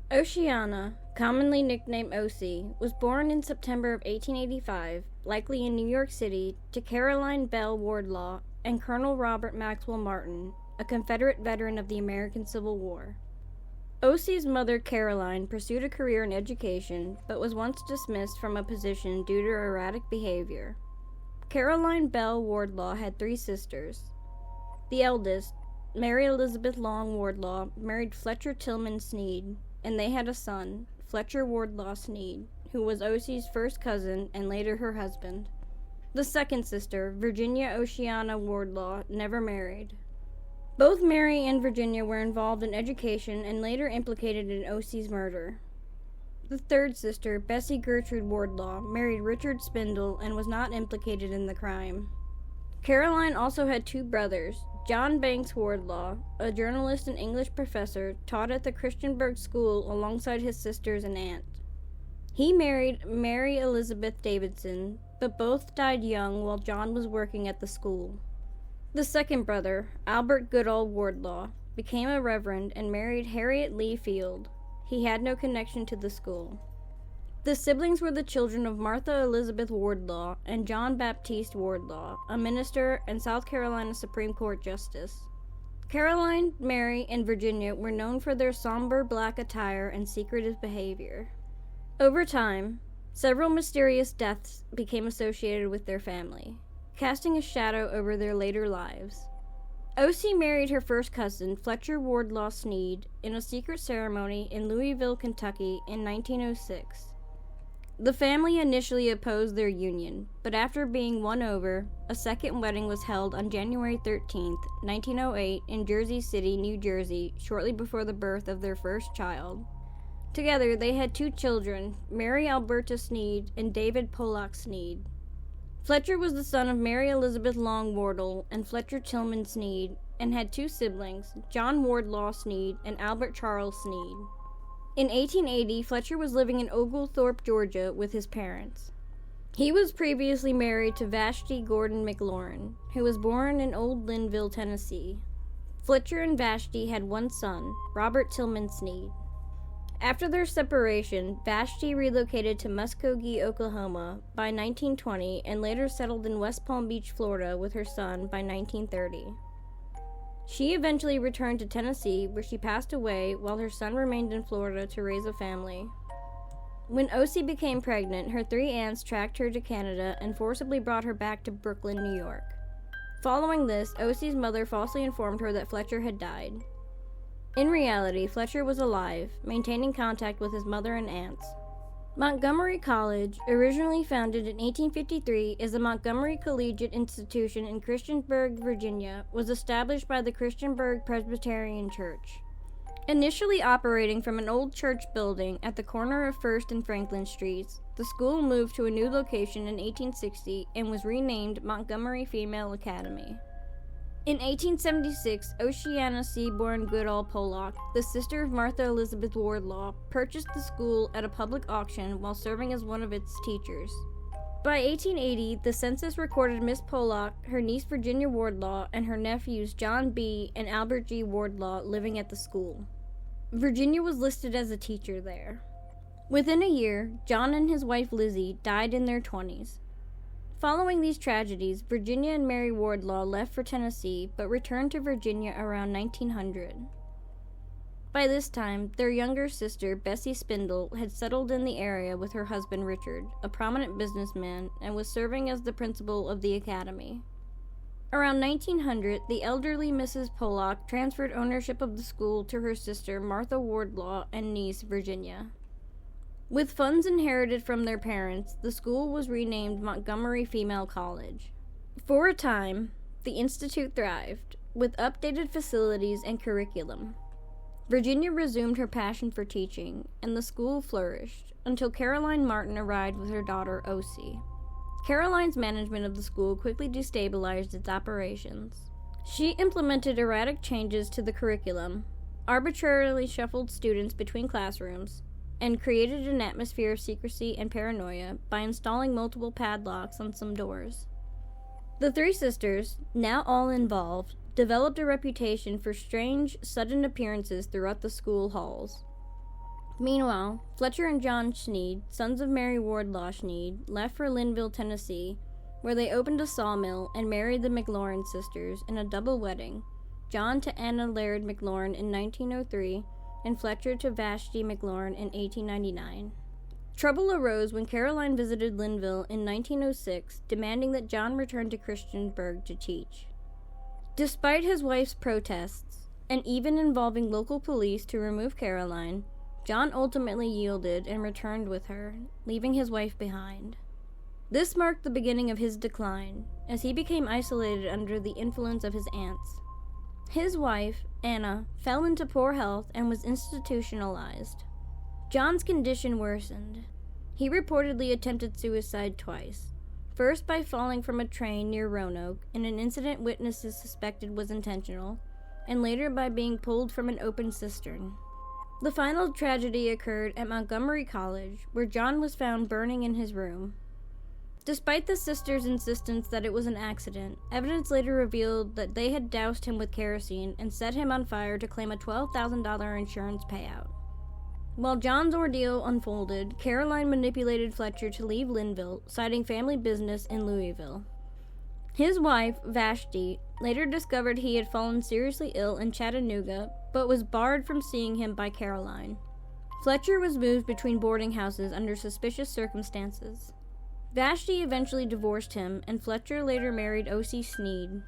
Oceana, commonly nicknamed Ocey, was born in September of 1885, likely in New York City, to Caroline Belle Wardlaw and Colonel Robert Maxwell Martin, a Confederate veteran of the American Civil War. Ocey's mother, Caroline, pursued a career in education, but was once dismissed from a position due to erratic behavior. Caroline Belle Wardlaw had 3 sisters. The eldest, Mary Elizabeth Long Wardlaw, married Fletcher Tillman Snead, and they had a son, Fletcher Wardlaw Snead, who was Ocey's first cousin and later her husband. The second sister, Virginia Oceana Wardlaw, never married. Both Mary and Virginia were involved in education and later implicated in Ocey's murder. The third sister, Bessie Gertrude Wardlaw, married Richard Spindle and was not implicated in the crime. Caroline also had 2 brothers. John Banks Wardlaw, a journalist and English professor, taught at the Krystlynn School alongside his sisters and aunt. He married Mary Elizabeth Davidson, but both died young while John was working at the school. The second brother, Albert Goodall Wardlaw, became a reverend and married Harriet Lee Field. He had no connection to the school. The siblings were the children of Martha Elizabeth Wardlaw and John Baptiste Wardlaw, a minister and South Carolina Supreme Court justice. Caroline, Mary, and Virginia were known for their somber black attire and secretive behavior. Over time, several mysterious deaths became associated with their family, casting a shadow over their later lives. Ocey married her first cousin, Fletcher Wardlaw Snead, in a secret ceremony in Louisville, Kentucky in 1906. The family initially opposed their union, but after being won over, a second wedding was held on January 13, 1908 in Jersey City, New Jersey, shortly before the birth of their first child. Together, they had 2 children, Mary Alberta Snead and David Pollock Snead. Fletcher was the son of Mary Elizabeth Long Wardle and Fletcher Tillman Snead, and had 2 siblings, John Wardlaw Snead and Albert Charles Snead. In 1880, Fletcher was living in Oglethorpe, Georgia, with his parents. He was previously married to Vashti Gordon McLaurin, who was born in Old Linville, Tennessee. Fletcher and Vashti had 1 son, Robert Tillman Snead. After their separation, Vashti relocated to Muskogee, Oklahoma by 1920 and later settled in West Palm Beach, Florida with her son by 1930. She eventually returned to Tennessee, where she passed away while her son remained in Florida to raise a family. When Ocey became pregnant, her 3 aunts tracked her to Canada and forcibly brought her back to Brooklyn, New York. Following this, Ocey's mother falsely informed her that Fletcher had died. In reality, Fletcher was alive, maintaining contact with his mother and aunts. Montgomery College, originally founded in 1853 as the Montgomery Collegiate Institution in Christiansburg, Virginia, was established by the Christiansburg Presbyterian Church. Initially operating from an old church building at the corner of 1st and Franklin Streets, the school moved to a new location in 1860 and was renamed Montgomery Female Academy. In 1876, Oceana Seaborn Goodall Pollock, the sister of Martha Elizabeth Wardlaw, purchased the school at a public auction while serving as one of its teachers. By 1880, the census recorded Miss Pollock, her niece Virginia Wardlaw, and her nephews John B. and Albert G. Wardlaw living at the school. Virginia was listed as a teacher there. Within a year, John and his wife Lizzie died in their 20s. Following these tragedies, Virginia and Mary Wardlaw left for Tennessee, but returned to Virginia around 1900. By this time, their younger sister, Bessie Spindle, had settled in the area with her husband Richard, a prominent businessman, and was serving as the principal of the academy. Around 1900, the elderly Mrs. Pollock transferred ownership of the school to her sister Martha Wardlaw and niece Virginia. With funds inherited from their parents, the school was renamed Montgomery Female College. For a time, the institute thrived, with updated facilities and curriculum. Virginia resumed her passion for teaching, and the school flourished, until Caroline Martin arrived with her daughter Ocey. Caroline's management of the school quickly destabilized its operations. She implemented erratic changes to the curriculum, arbitrarily shuffled students between classrooms, and created an atmosphere of secrecy and paranoia by installing multiple padlocks on some doors. The 3 sisters, now all involved, developed a reputation for strange, sudden appearances throughout the school halls. Meanwhile, Fletcher and John Snead, sons of Mary Wardlaw Snead, left for Linville, Tennessee, where they opened a sawmill and married the McLaurin sisters in a double wedding, John to Anna Laird McLaurin in 1903 and Fletcher to Vashti McLaurin in 1899. Trouble arose when Caroline visited Linville in 1906, demanding that John return to Christiansburg to teach. Despite his wife's protests, and even involving local police to remove Caroline, John ultimately yielded and returned with her, leaving his wife behind. This marked the beginning of his decline, as he became isolated under the influence of his aunts. His wife, Anna, fell into poor health and was institutionalized. John's condition worsened. He reportedly attempted suicide twice, first by falling from a train near Roanoke in an incident witnesses suspected was intentional, and later by being pulled from an open cistern. The final tragedy occurred at Montgomery College, where John was found burning in his room. Despite the sisters' insistence that it was an accident, evidence later revealed that they had doused him with kerosene and set him on fire to claim a $12,000 insurance payout. While John's ordeal unfolded, Caroline manipulated Fletcher to leave Linville, citing family business in Louisville. His wife, Vashti, later discovered he had fallen seriously ill in Chattanooga, but was barred from seeing him by Caroline. Fletcher was moved between boarding houses under suspicious circumstances. Vashti eventually divorced him, and Fletcher later married Ocey Snead.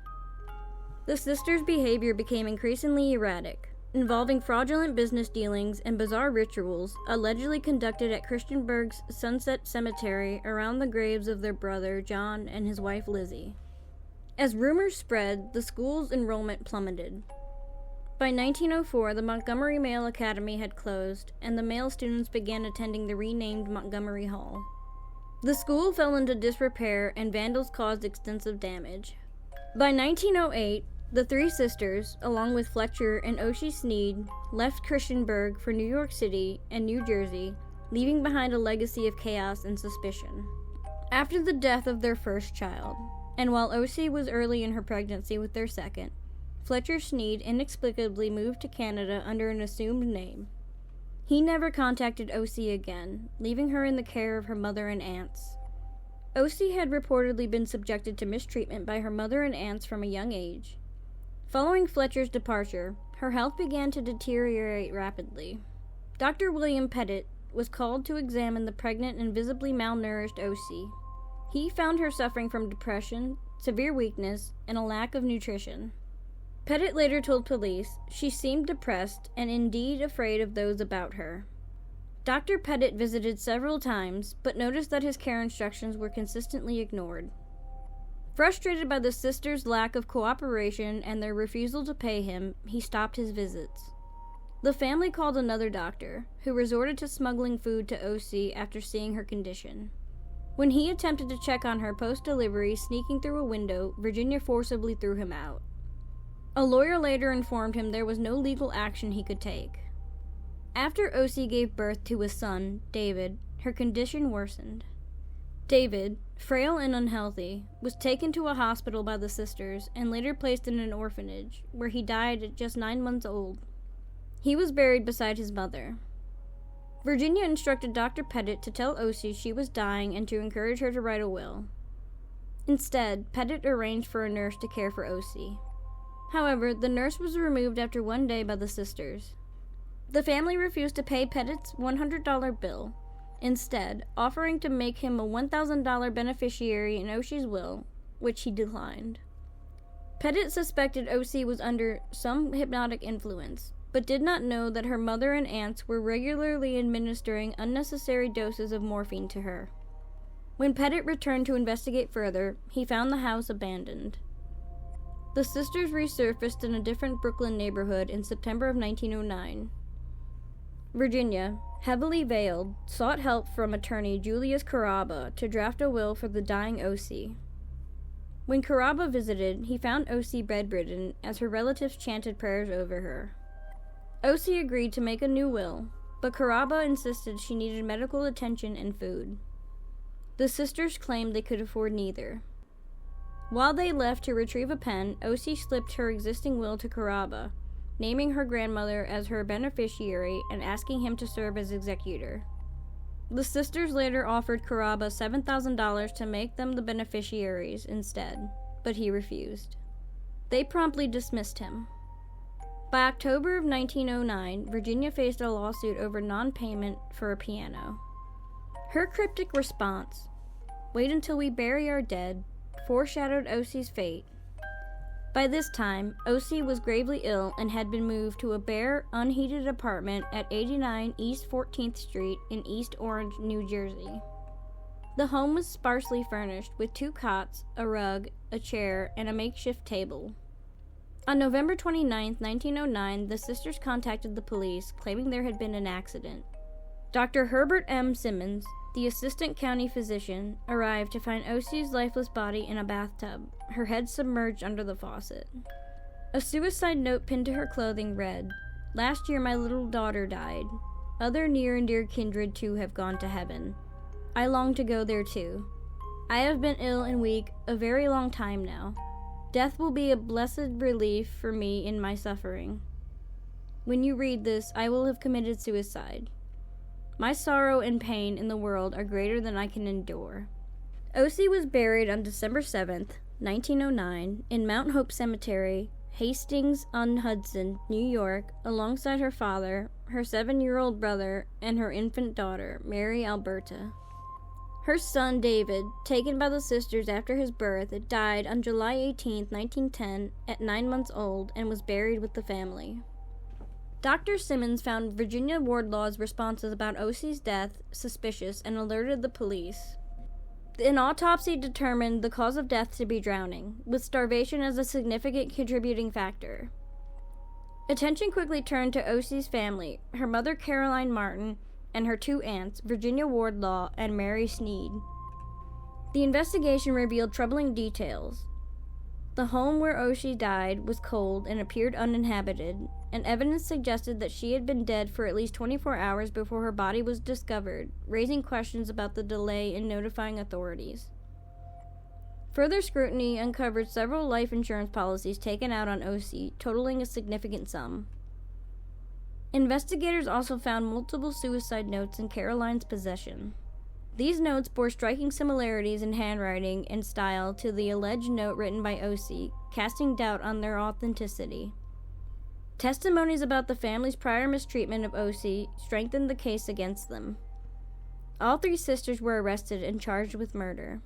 The sisters' behavior became increasingly erratic, involving fraudulent business dealings and bizarre rituals allegedly conducted at Christiansburg's Sunset Cemetery around the graves of their brother John and his wife Lizzie. As rumors spread, the school's enrollment plummeted. By 1904, the Montgomery Male Academy had closed, and the male students began attending the renamed Montgomery Hall. The school fell into disrepair, and vandals caused extensive damage. By 1908, the three sisters, along with Fletcher and Ocey Snead, left Christiansburg for New York City and New Jersey, leaving behind a legacy of chaos and suspicion. After the death of their first child, and while Ocey was early in her pregnancy with their second, Fletcher Snead inexplicably moved to Canada under an assumed name. He never contacted Ocey again, leaving her in the care of her mother and aunts. Ocey had reportedly been subjected to mistreatment by her mother and aunts from a young age. Following Fletcher's departure, her health began to deteriorate rapidly. Dr. William Pettit was called to examine the pregnant and visibly malnourished Ocey. He found her suffering from depression, severe weakness, and a lack of nutrition. Pettit later told police she seemed depressed and indeed afraid of those about her. Dr. Pettit visited several times, but noticed that his care instructions were consistently ignored. Frustrated by the sisters' lack of cooperation and their refusal to pay him, he stopped his visits. The family called another doctor, who resorted to smuggling food to Ocey after seeing her condition. When he attempted to check on her post-delivery, sneaking through a window, Virginia forcibly threw him out. A lawyer later informed him there was no legal action he could take. After Ocey gave birth to a son, David, her condition worsened. David, frail and unhealthy, was taken to a hospital by the sisters and later placed in an orphanage, where he died at just 9 months old. He was buried beside his mother. Virginia instructed Dr. Pettit to tell Ocey she was dying and to encourage her to write a will. Instead, Pettit arranged for a nurse to care for Ocey. However, the nurse was removed after one day by the sisters. The family refused to pay Pettit's $100 bill, instead offering to make him a $1,000 beneficiary in Ocey's will, which he declined. Pettit suspected Ocey was under some hypnotic influence, but did not know that her mother and aunts were regularly administering unnecessary doses of morphine to her. When Pettit returned to investigate further, he found the house abandoned. The sisters resurfaced in a different Brooklyn neighborhood in September of 1909. Virginia, heavily veiled, sought help from attorney Julius Carrabba to draft a will for the dying Ocey. When Carrabba visited, he found Ocey bedridden as her relatives chanted prayers over her. Ocey agreed to make a new will, but Carrabba insisted she needed medical attention and food. The sisters claimed they could afford neither. While they left to retrieve a pen, Ocey slipped her existing will to Carrabba, naming her grandmother as her beneficiary and asking him to serve as executor. The sisters later offered Caraba $7,000 to make them the beneficiaries instead, but he refused. They promptly dismissed him. By October of 1909, Virginia faced a lawsuit over non-payment for a piano. Her cryptic response, "Wait until we bury our dead," foreshadowed Ocey's fate. By this time, Ocey was gravely ill and had been moved to a bare, unheated apartment at 89 East 14th Street in East Orange, New Jersey. The home was sparsely furnished with 2 cots, a rug, a chair, and a makeshift table. On November 29, 1909, the sisters contacted the police, claiming there had been an accident. Dr. Herbert M. Simmons, the assistant county physician, arrived to find Ocey's lifeless body in a bathtub, her head submerged under the faucet. A suicide note pinned to her clothing read, "Last year my little daughter died. Other near and dear kindred too have gone to heaven. I long to go there too. I have been ill and weak a very long time now. Death will be a blessed relief for me in my suffering. When you read this, I will have committed suicide. My sorrow and pain in the world are greater than I can endure." Ocey was buried on December 7th, 1909, in Mount Hope Cemetery, Hastings-on-Hudson, New York, alongside her father, her 7-year-old brother, and her infant daughter, Mary Alberta. Her son, David, taken by the sisters after his birth, died on July 18, 1910, at 9 months old, and was buried with the family. Dr. Simmons found Virginia Wardlaw's responses about Ocey's death suspicious and alerted the police. An autopsy determined the cause of death to be drowning, with starvation as a significant contributing factor. Attention quickly turned to Ocey's family, her mother Caroline Martin, and her 2 aunts, Virginia Wardlaw and Mary Snead. The investigation revealed troubling details. The home where Ocey died was cold and appeared uninhabited, and evidence suggested that she had been dead for at least 24 hours before her body was discovered, raising questions about the delay in notifying authorities. Further scrutiny uncovered several life insurance policies taken out on Ocey, totaling a significant sum. Investigators also found multiple suicide notes in Caroline's possession. These notes bore striking similarities in handwriting and style to the alleged note written by Ocey, casting doubt on their authenticity. Testimonies about the family's prior mistreatment of Ocey strengthened the case against them. All 3 sisters were arrested and charged with murder.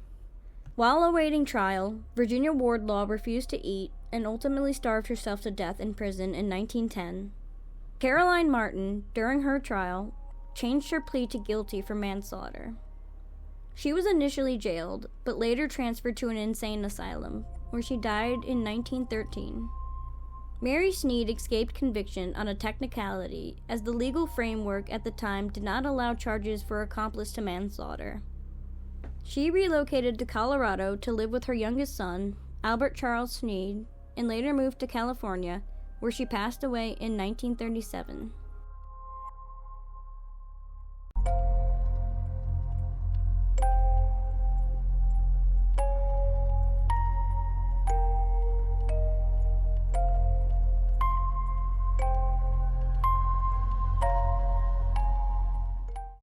While awaiting trial, Virginia Wardlaw refused to eat and ultimately starved herself to death in prison in 1910. Caroline Martin, during her trial, changed her plea to guilty for manslaughter. She was initially jailed, but later transferred to an insane asylum, where she died in 1913. Mary Snead escaped conviction on a technicality, as the legal framework at the time did not allow charges for accomplice to manslaughter. She relocated to Colorado to live with her youngest son, Albert Charles Snead, and later moved to California, where she passed away in 1937.